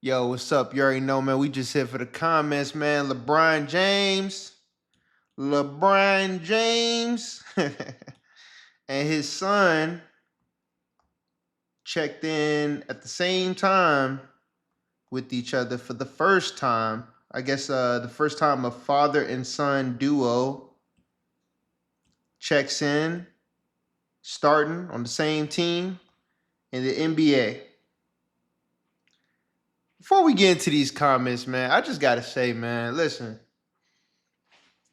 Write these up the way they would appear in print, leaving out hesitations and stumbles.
Yo, what's up? You already know, man. We just here for the comments, man. LeBron James, and his son checked in at the same time with each other for the first time. I guess the first time a father and son duo checks in, starting on the same team in the NBA. Before we get into these comments, man, I just gotta say, man, listen.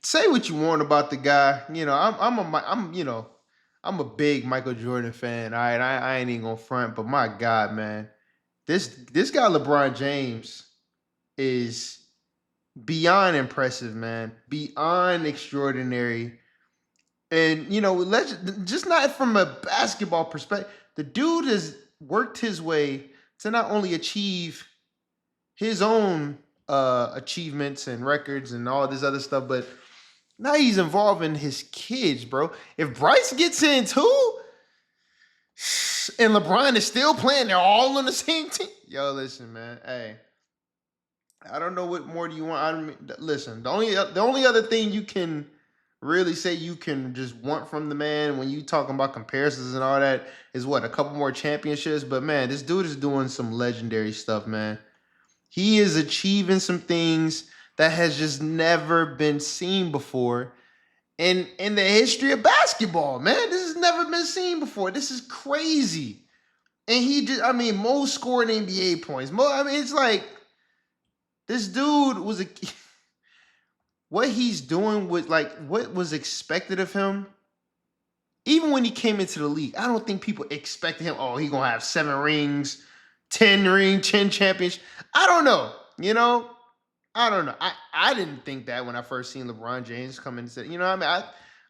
Say what you want about the guy. I'm a big Michael Jordan fan. All right, I ain't even gonna front, but my God, man, this guy LeBron James is beyond impressive, man, beyond extraordinary, and let's just not from a basketball perspective. The dude has worked his way to not only achieve his own achievements and records and all this other stuff, but now he's involving his kids, bro. If Bryce gets in too, and LeBron is still playing, they're all on the same team. Yo, listen, man. Hey, I don't know what more do you want. I mean, listen, the only other thing you can really say you can just want from the man when you talking about comparisons and all that is what, a couple more championships. But man, this dude is doing some legendary stuff, man. He is achieving some things that has just never been seen before in the history of basketball, man. This has never been seen before. This is crazy. And most scored NBA points. It's like this dude was what he's doing with like what was expected of him. Even when he came into the league, I don't think people expected him. Oh, he gonna have 7 rings, 10 championships. I don't know. I don't know. I didn't think that when I first seen LeBron James come in and say,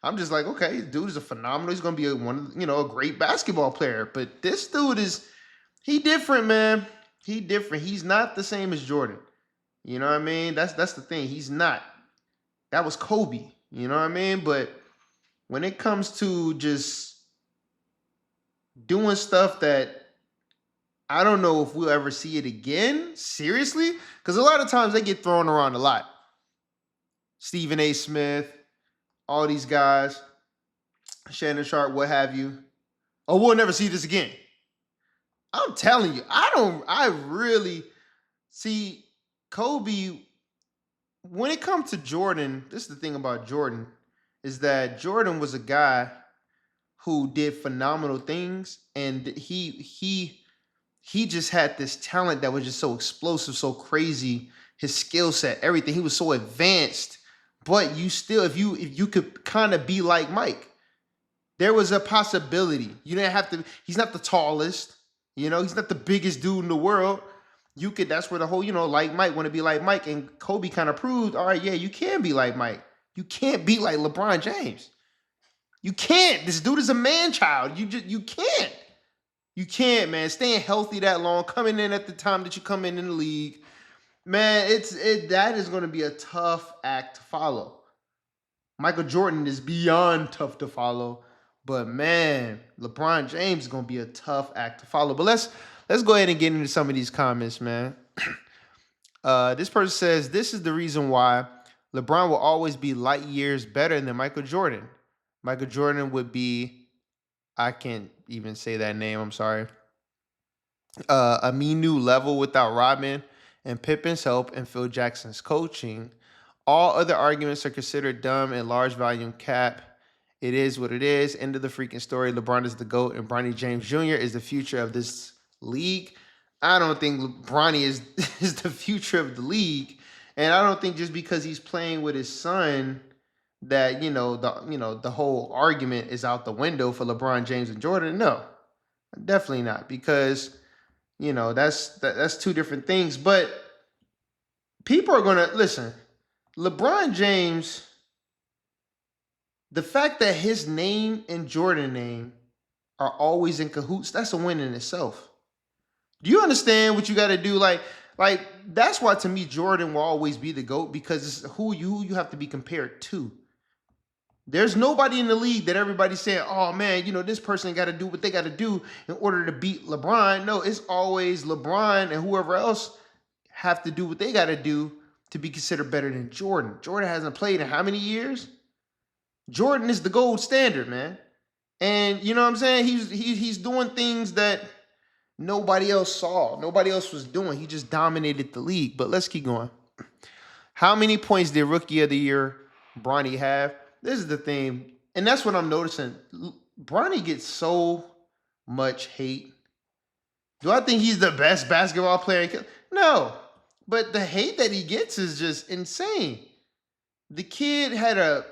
I'm just like, okay, this dude is a phenomenal. He's gonna be a great basketball player. But this dude he different, man. He different. He's not the same as Jordan. You know what I mean? That's the thing. He's not. That was Kobe. You know what I mean? But when it comes to just doing stuff that I don't know if we'll ever see it again, seriously, because a lot of times they get thrown around a lot. Stephen A. Smith, all these guys, Shannon Sharp, what have you. Oh, we'll never see this again. I'm telling you, I really see Kobe. When it comes to Jordan, this is the thing about Jordan, is that Jordan was a guy who did phenomenal things, and he just had this talent that was just so explosive, so crazy. His skill set, everything. He was so advanced. But you still, if you could kind of be like Mike, there was a possibility. You didn't have to. He's not the tallest. He's not the biggest dude in the world. You could. That's where the whole, like Mike, want to be like Mike, and Kobe kind of proved, all right, yeah, you can be like Mike. You can't be like LeBron James. You can't. This dude is a man child. You can't. You can't, man. Staying healthy that long, coming in at the time that you come in the league, man. That is going to be a tough act to follow. Michael Jordan is beyond tough to follow, but man, LeBron James is going to be a tough act to follow. But let's go ahead and get into some of these comments, man. This person says this is the reason why LeBron will always be light years better than Michael Jordan. Michael Jordan would be, I can't even say that name, I'm sorry, a new level without Rodman and Pippen's help and Phil Jackson's coaching. All other arguments are considered dumb and large volume cap. It is what it is. End of the freaking story. LeBron is the GOAT and Bronny James Jr. is the future of this league. I don't think Bronny is the future of the league. And I don't think just because he's playing with his son that the whole argument is out the window for LeBron James and Jordan. No, definitely not, because that's two different things. But people are gonna listen. LeBron James, the fact that his name and Jordan name are always in cahoots, that's a win in itself. Do you understand what you got to do? Like that's why to me Jordan will always be the GOAT, because it's who you have to be compared to. There's nobody in the league that everybody's saying, oh man, this person got to do what they got to do in order to beat LeBron. No, it's always LeBron and whoever else have to do what they got to do to be considered better than Jordan. Jordan hasn't played in how many years? Jordan is the gold standard, man. And you know what I'm saying? He's doing things that nobody else saw. Nobody else was doing. He just dominated the league. But let's keep going. How many points did Rookie of the Year Bronny have? This is the thing. And that's what I'm noticing. Bronny gets so much hate. Do I think he's the best basketball player? No. But the hate that he gets is just insane. The kid had a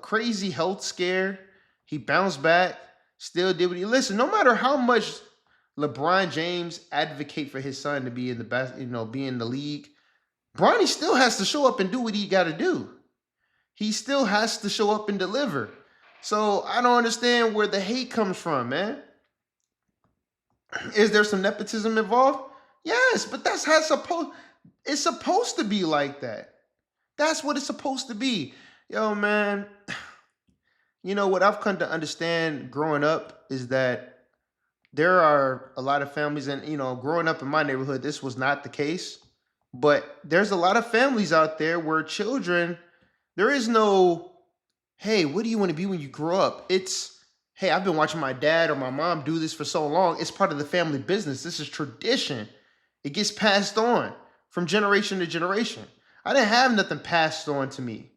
crazy health scare. He bounced back, still did what he. Listen, no matter how much LeBron James advocate for his son to be in the best, be in the league, Bronny still has to show up and do what he got to do. He still has to show up and deliver. So I don't understand where the hate comes from, man. Is there some nepotism involved? Yes, but that's how it's supposed to be like that. That's what it's supposed to be. Yo, man, what I've come to understand growing up is that there are a lot of families, and, growing up in my neighborhood, this was not the case. But there's a lot of families out there where children, there is no, hey, what do you want to be when you grow up? It's, hey, I've been watching my dad or my mom do this for so long. It's part of the family business. This is tradition. It gets passed on from generation to generation. I didn't have nothing passed on to me.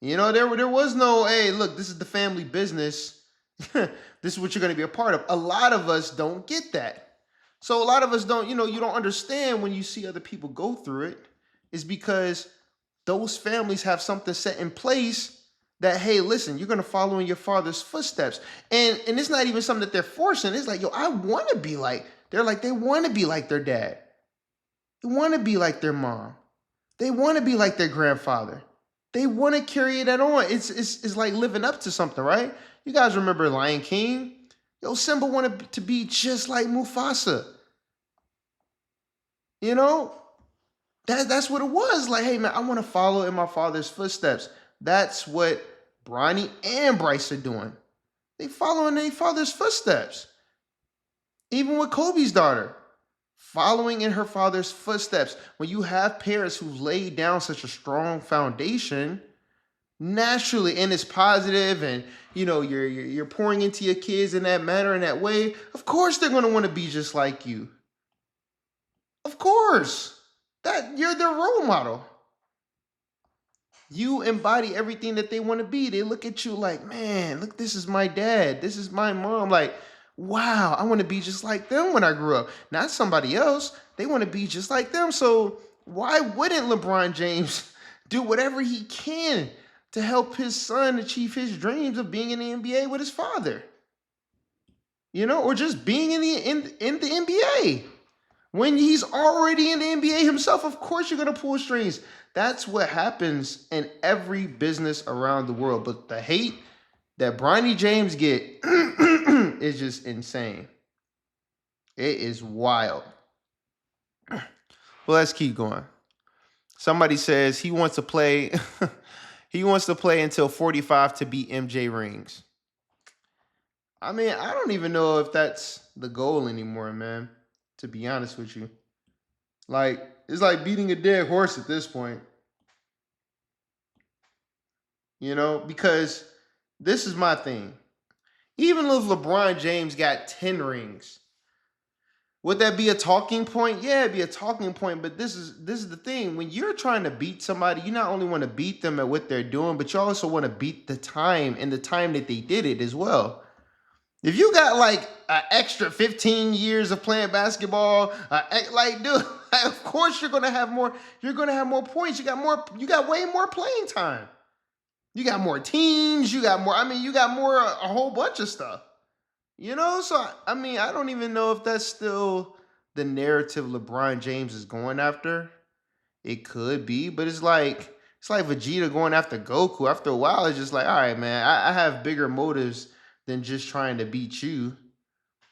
There was no, hey, look, this is the family business. This is what you're going to be a part of. A lot of us don't get that. So a lot of us don't, you don't understand when you see other people go through it, is because those families have something set in place that, hey, listen, you're going to follow in your father's footsteps. And it's not even something that they're forcing. It's like, yo, I want to be like, they want to be like their dad. They want to be like their mom. They want to be like their grandfather. They want to carry that on. It's like living up to something, right? You guys remember Lion King? Yo, Simba wanted to be just like Mufasa. That's what it was. Like, hey, man, I want to follow in my father's footsteps. That's what Bronny and Bryce are doing. They follow in their father's footsteps. Even with Kobe's daughter, following in her father's footsteps. When you have parents who've laid down such a strong foundation, naturally, and it's positive, and you're pouring into your kids in that manner, in that way, of course they're going to want to be just like you. Of course. That you're their role model. You embody everything that they want to be. They look at you like, man, look, this is my dad. This is my mom. Like, wow, I want to be just like them when I grew up. Not somebody else. They want to be just like them. So why wouldn't LeBron James do whatever he can to help his son achieve his dreams of being in the NBA with his father? Or just being in the NBA. When he's already in the NBA himself, of course you're going to pull strings. That's what happens in every business around the world. But the hate that Bronny James get is just insane. It is wild. Well, let's keep going. Somebody says he wants to play. He wants to play until 45 to beat MJ rings. I mean, I don't even know if that's the goal anymore, man. To be honest with you. Like, it's like beating a dead horse at this point. Because this is my thing. Even if LeBron James got 10 rings, would that be a talking point? Yeah, it'd be a talking point, but this is the thing. When you're trying to beat somebody, you not only want to beat them at what they're doing, but you also want to beat the time and the time that they did it as well. If you got like an extra 15 years of playing basketball, dude, of course you're gonna have more. You're gonna have more points. You got way more playing time. You got more teams. You got more. I mean, you got more. A whole bunch of stuff. So I mean, I don't even know if that's still the narrative LeBron James is going after. It could be, but it's like Vegeta going after Goku. After a while, it's just like, all right, man, I have bigger motives than just trying to beat you.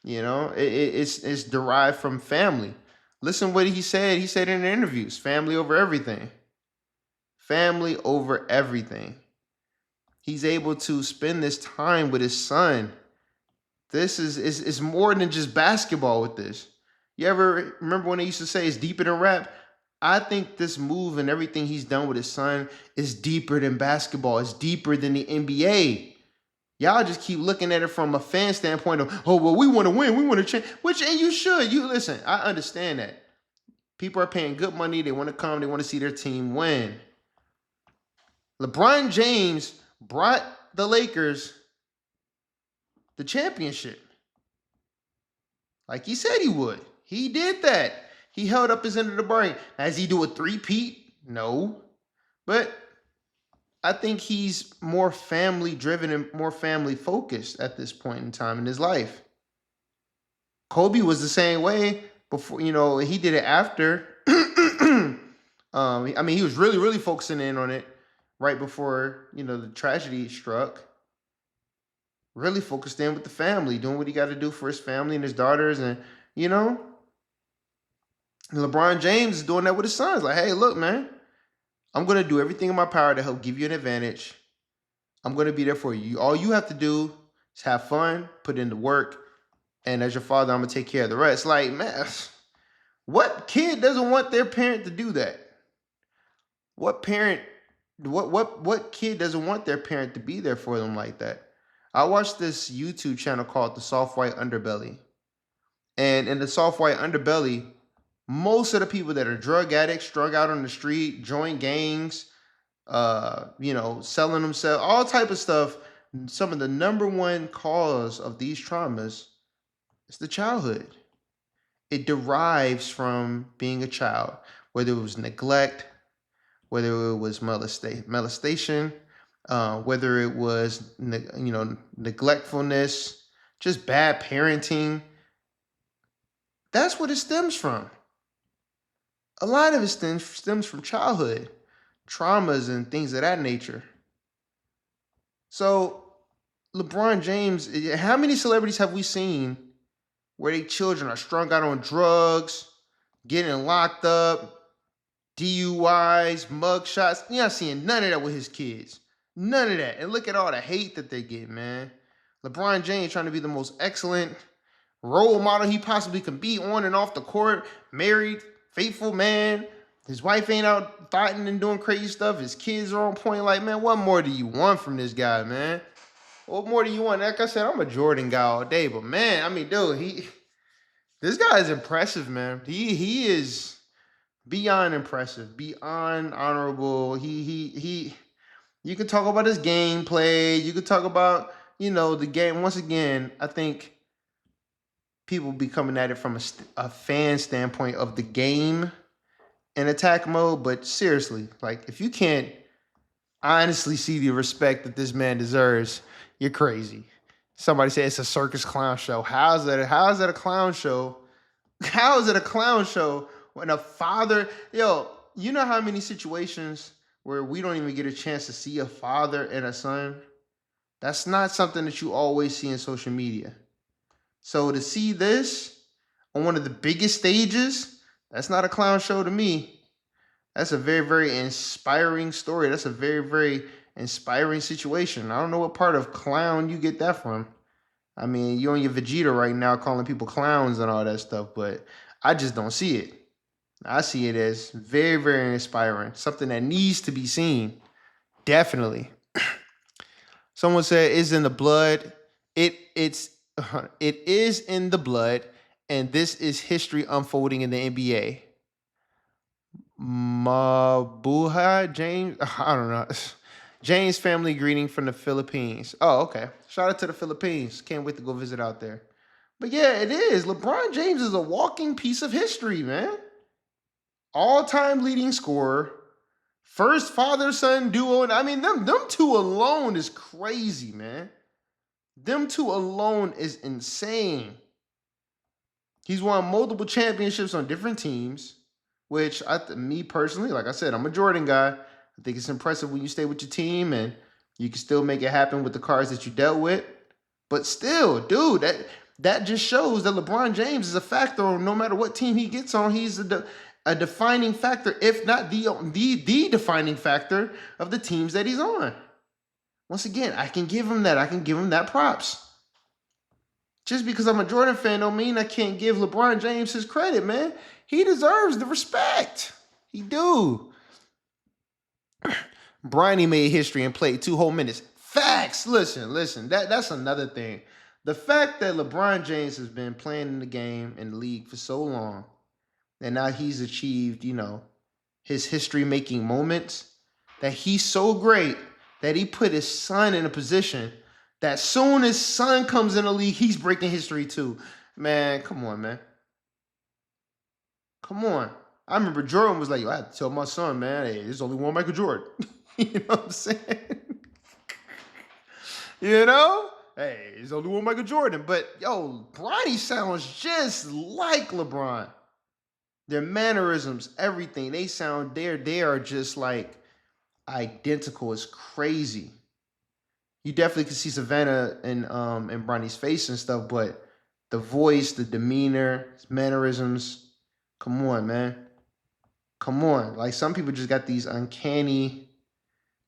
It's derived from family. Listen what he said. He said in interviews, family over everything. Family over everything. He's able to spend this time with his son. This is more than just basketball with this. You ever remember when they used to say it's deeper than rap? I think this move and everything he's done with his son is deeper than basketball. It's deeper than the NBA. Y'all just keep looking at it from a fan standpoint of, oh, well, we want to win. We want to change. Which, and you should. You listen, I understand that. People are paying good money. They want to come. They want to see their team win. LeBron James brought the Lakers the championship. Like he said he would. He did that. He held up his end of the bargain. As he do a three-peat? No. But I think he's more family driven and more family focused at this point in time in his life. Kobe was the same way before, he did it after. I mean, he was really, really focusing in on it right before, the tragedy struck. Really focused in with the family, doing what he got to do for his family and his daughters. And, LeBron James is doing that with his sons. Like, hey, look, man, I'm going to do everything in my power to help give you an advantage. I'm going to be there for you. All you have to do is have fun, put in the work, and as your father, I'm going to take care of the rest. Like, man, what kid doesn't want their parent to do that? What kid doesn't want their parent to be there for them like that? I watched this YouTube channel called The Soft White Underbelly. And in the Soft White Underbelly, most of the people that are drug addicts, strung out on the street, join gangs, selling themselves, all type of stuff, some of the number one cause of these traumas is the childhood. It derives from being a child, whether it was neglect, whether it was molestation, whether it was neglectfulness, just bad parenting. That's what it stems from. A lot of it stems from childhood traumas and things of that nature. So LeBron James, how many celebrities have we seen where their children are strung out on drugs, getting locked up, DUIs, mugshots? You're not seeing none of that with his kids. None of that. And look at all the hate that they get, man. LeBron James trying to be the most excellent role model he possibly can be on and off the court. Married, faithful man. His wife ain't out fighting and doing crazy stuff. His kids are on point. Like, man, what more do you want from this guy, man? What more do you want? Like I said, I'm a Jordan guy all day. But, man, I mean, dude, this guy is impressive, man. He is beyond impressive, beyond honorable. You could talk about his gameplay. You could talk about, the game. Once again, I think people be coming at it from a fan standpoint of the game in attack mode. But seriously, like, if you can't honestly see the respect that this man deserves, you're crazy. Somebody said it's a circus clown show. How is that a clown show? How is it a clown show when a father, you know how many situations where we don't even get a chance to see a father and a son? That's not something that you always see in social media. So to see this on one of the biggest stages, that's not a clown show to me. That's a very, very inspiring story. That's a very, very inspiring situation. I don't know what part of clown you get that from. I mean, you're on your Vegeta right now calling people clowns and all that stuff, but I just don't see it. I see it as very, very inspiring. Something that needs to be seen. Definitely. Someone said it's in the blood. It is in the blood, and this is history unfolding in the NBA. Mabuha James, I don't know. James family greeting from the Philippines. Oh, okay. Shout out to the Philippines. Can't wait to go visit out there. But yeah, it is. LeBron James is a walking piece of history, man. All-time leading scorer. First father-son duo. And I mean, them two alone is crazy, man. Them two alone is insane. He's won multiple championships on different teams, which me personally, like I said, I'm a Jordan guy. I think it's impressive when you stay with your team and you can still make it happen with the cards that you dealt with. But still, dude, that just shows that LeBron James is a factor no matter what team he gets on. He's a defining factor, if not the defining factor of the teams that he's on. Once again, I can give him that. I can give him that props. Just because I'm a Jordan fan don't mean I can't give LeBron James his credit, man. He deserves the respect. He do. Bronny made history and played 2 whole minutes. Facts. Listen. That's another thing. The fact that LeBron James has been playing in the game in the league for so long, and now he's achieved, his history making moments, that he's so great that he put his son in a position that soon as son comes in the league, he's breaking history too. Man, come on, man. Come on. I remember Jordan was like, I had to tell my son, man, hey, there's only one Michael Jordan. You know what I'm saying? You know? Hey, there's only one Michael Jordan. But, yo, Bronny sounds just like LeBron. Their mannerisms, everything, they are just like identical. It's crazy. You definitely can see Savannah in Bronny's face and stuff, but the voice, the demeanor, his mannerisms, come on, man. Come on. Like some people just got these uncanny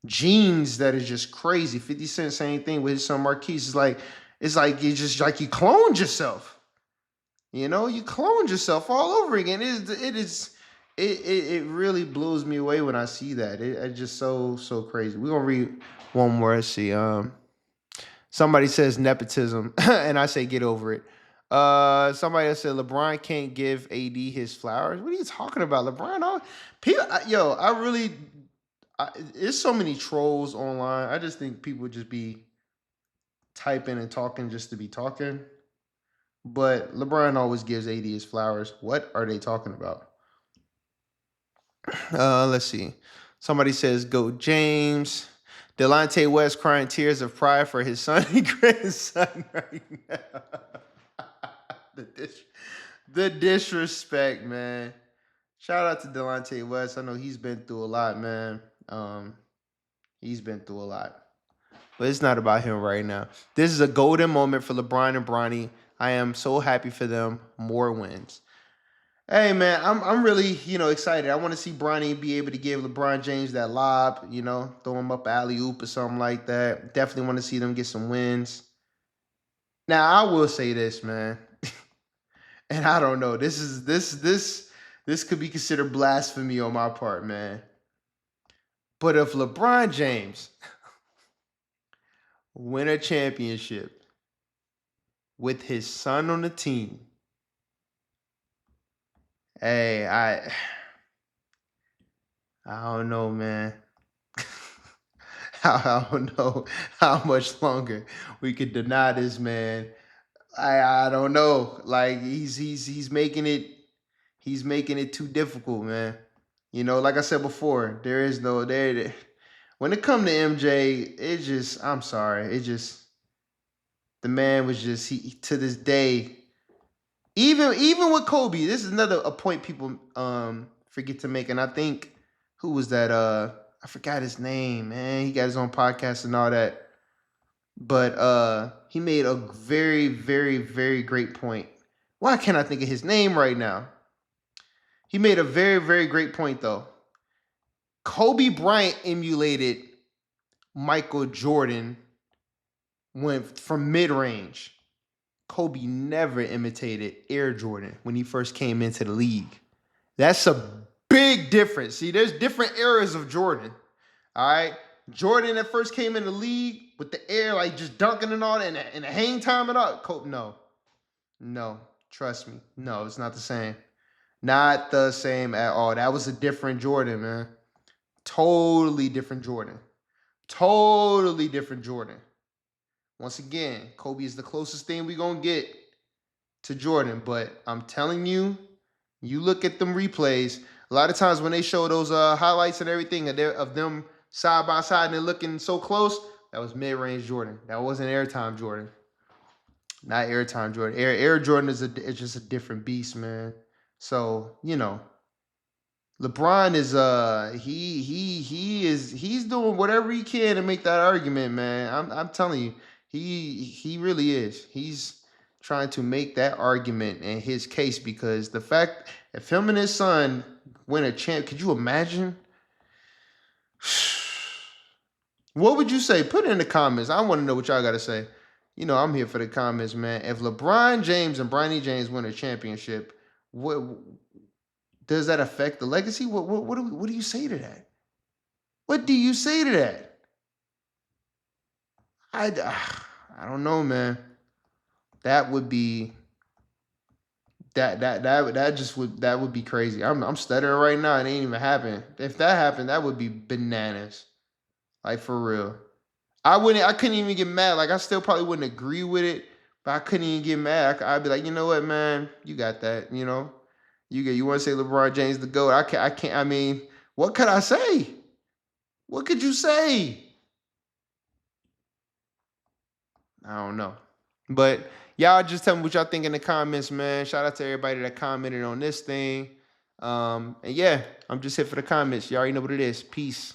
genes that is just crazy. 50 Cent same thing with his son Marquise. It's like you just like you cloned yourself. You cloned yourself all over again. It really blows me away when I see that. It's just so crazy. We're gonna read one more. Let's see. Somebody says nepotism, and I say get over it. Somebody else said LeBron can't give AD his flowers. What are you talking about, LeBron? People, there's so many trolls online. I just think people just be typing and talking just to be talking. But LeBron always gives AD his flowers. What are they talking about? Let's see. Somebody says go James. Delonte West crying tears of pride for his son and grandson right now. the disrespect, man. Shout out to Delonte West. I know he's been through a lot, man. He's been through a lot. But it's not about him right now. This is a golden moment for LeBron and Bronny. I am so happy for them. More wins. Hey man, I'm really excited. I want to see Bronny be able to give LeBron James that lob, throw him up alley oop or something like that. Definitely want to see them get some wins. Now I will say this, man, and I don't know. This could be considered blasphemy on my part, man. But if LeBron James win a championship with his son on the team, hey, I don't know, man. I don't know how much longer we could deny this man. I don't know. Like he's making it too difficult, man. Like I said before, there is no there. When it come to MJ, I'm sorry, the man was just he to this day. Even with Kobe, this is another a point people forget to make, and I think who was that? I forgot his name, man. He got his own podcast and all that. But he made a very, very, very great point. Why can't I think of his name right now? He made a very, very great point, though. Kobe Bryant emulated Michael Jordan went from mid-range. Kobe never imitated Air Jordan when he first came into the league. That's a big difference. See, there's different eras of Jordan. All right. Jordan that first came in the league with the air, like just dunking and all that, and the hang time and all. Kobe, no, trust me. No, it's not the same. Not the same at all. That was a different Jordan, man. Totally different Jordan. Totally different Jordan. Once again, Kobe is the closest thing we're going to get to Jordan. But I'm telling you, you look at them replays. A lot of times when they show those highlights and everything of them side by side and they're looking so close, that was mid-range Jordan. That wasn't airtime Jordan. Not airtime Jordan. Air Jordan is just a different beast, man. So, LeBron is he's doing whatever he can to make that argument, man. I'm telling you, he really is. He's trying to make that argument in his case because the fact if him and his son win a champ, could you imagine? What would you say? Put it in the comments. I want to know what y'all got to say. I'm here for the comments, man. If LeBron James and Bronny James win a championship, what Does that affect the legacy? What do you say to that? What do you say to that? I I don't know, man. That would be that would be crazy. I'm stuttering right now. It ain't even happened. If that happened, that would be bananas. Like for real. I couldn't even get mad. Like I still probably wouldn't agree with it, but I couldn't even get mad. I'd be like, you know what, man, you got that. You want to say LeBron James the GOAT? I can't. I mean, what could I say? What could you say? I don't know. But y'all just tell me what y'all think in the comments, man. Shout out to everybody that commented on this thing. And yeah, I'm just here for the comments. You already know what it is. Peace.